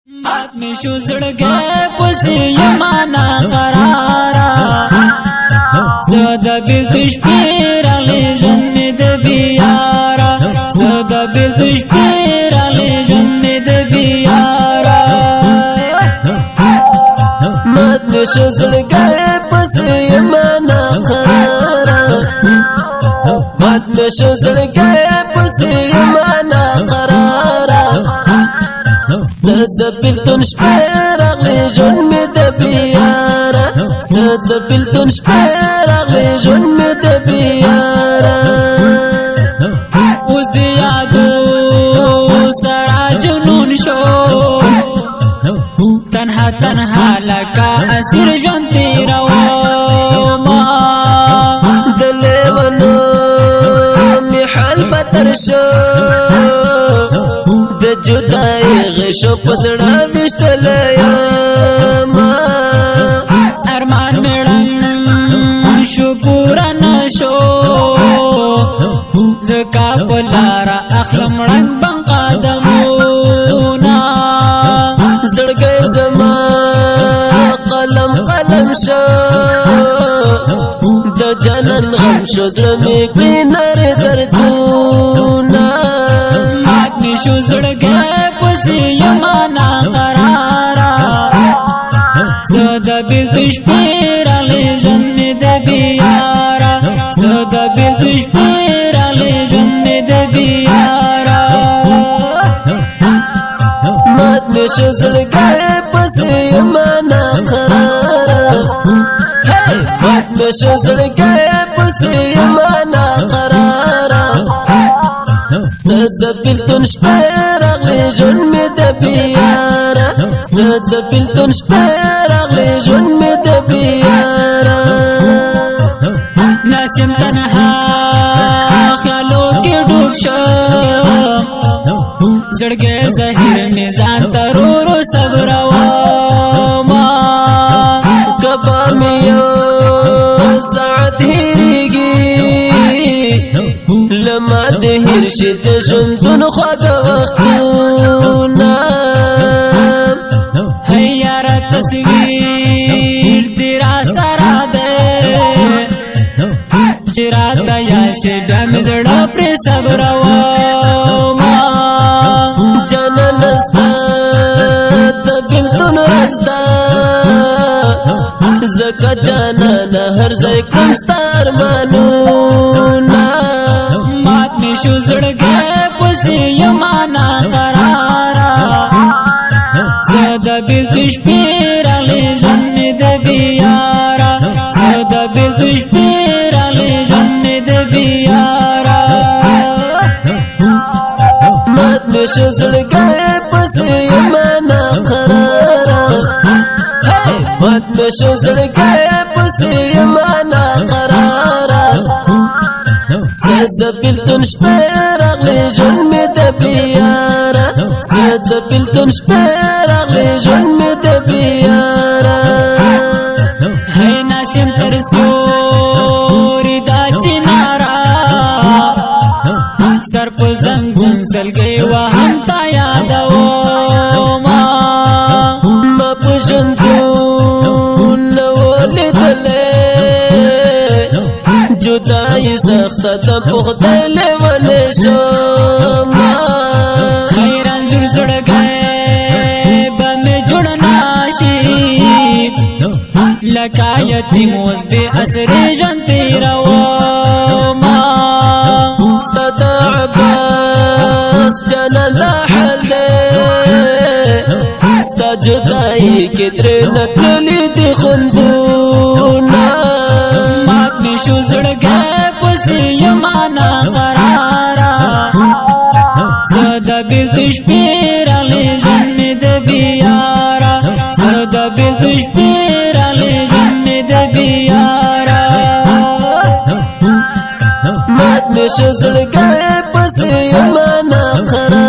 बात में शुजड़ गए पुसी यमाना करारा सदा बिल तुश पीर अली जन्नत बियारा सदा बिल तुश पीर अली जन्नत बियारा बात में शुजड़ गए पुसी यमाना करारा बात में शुजड़ गए पुसी यमाना करारा سد بلتون شبير اغلي جون مدبيارا سد بلتون شبير اغلي جون مدبيارا وز ديادو سرا جنون شو تنها تنها لکا اسیر جون تیرا وما دلیونو محال بطر شو جدائی غشو پسڑا بشتل یاما ارمان میڑن شو پورا نشو زکا پلارا اخلم رنگ بن قدمونا زڑگئی زما قلم قلم شو دا جنن غم شو زلمی کلی نر دردونا آدمی شو زڑگئی یمانا قرارا سدا بیل تش پیر علی جنت بیارا سدا بیل تش پیر علی جنت بیارا مات میں شزل گئے پس یمانا قرارا مات میں شزل گئے پس یمانا قرارا سدا بلتون شبير اغلي جون مدبيارا سدا بلتون شبير اغلي جون مدبيارا ناسم تنها خیالوں کے ڈوب شو زڑگے ظہیر میزان ترورو صبر وما کبا میو ساعت هیریگی لما دهیر شد جندون خواگ وقتونا حیار تصویر تیرا سرا دے چراتا یاش بیام زڑا پر صبر وما جانا نستا دبلتون رستا زکا جانا نهر زیکرم ستار مانونا مات میں شو زڑ گئے پسی یمانا قرارا سدا بیل تش پیر علی جنت بیارا سدا بیل تش پیر علی جنت بیارا مات میں شو زڑ گئے پسی یمانا قرارا مات میں شو زڑ گئے پسی یمانا قرارا سدا بلتون شبير اغلي جون مدبيارا سدا بلتون شبير اغلي جون مدبيارا ہے ناسم ترسیوری دا چنارا سر پو زنگون سلگئی وہم تا یادو ما پشنتون نولی دلے جدائی سخت تا پختل ونشوما خیران زر زڑ گئے بم جڑنا شیب لکا یتیموز بے اثر جن تیرا وما استاد عباس جانا دا حل دے استا جدائی کتر نکلی دی خندونا مات میں شو زڑ گئے پسی یمانا قرارا سدا بیل تش پیر علی جنت بیارا سدا بیل تش پیر علی جنت بیارا مات میں شزل گئے پسی یمانا قرارا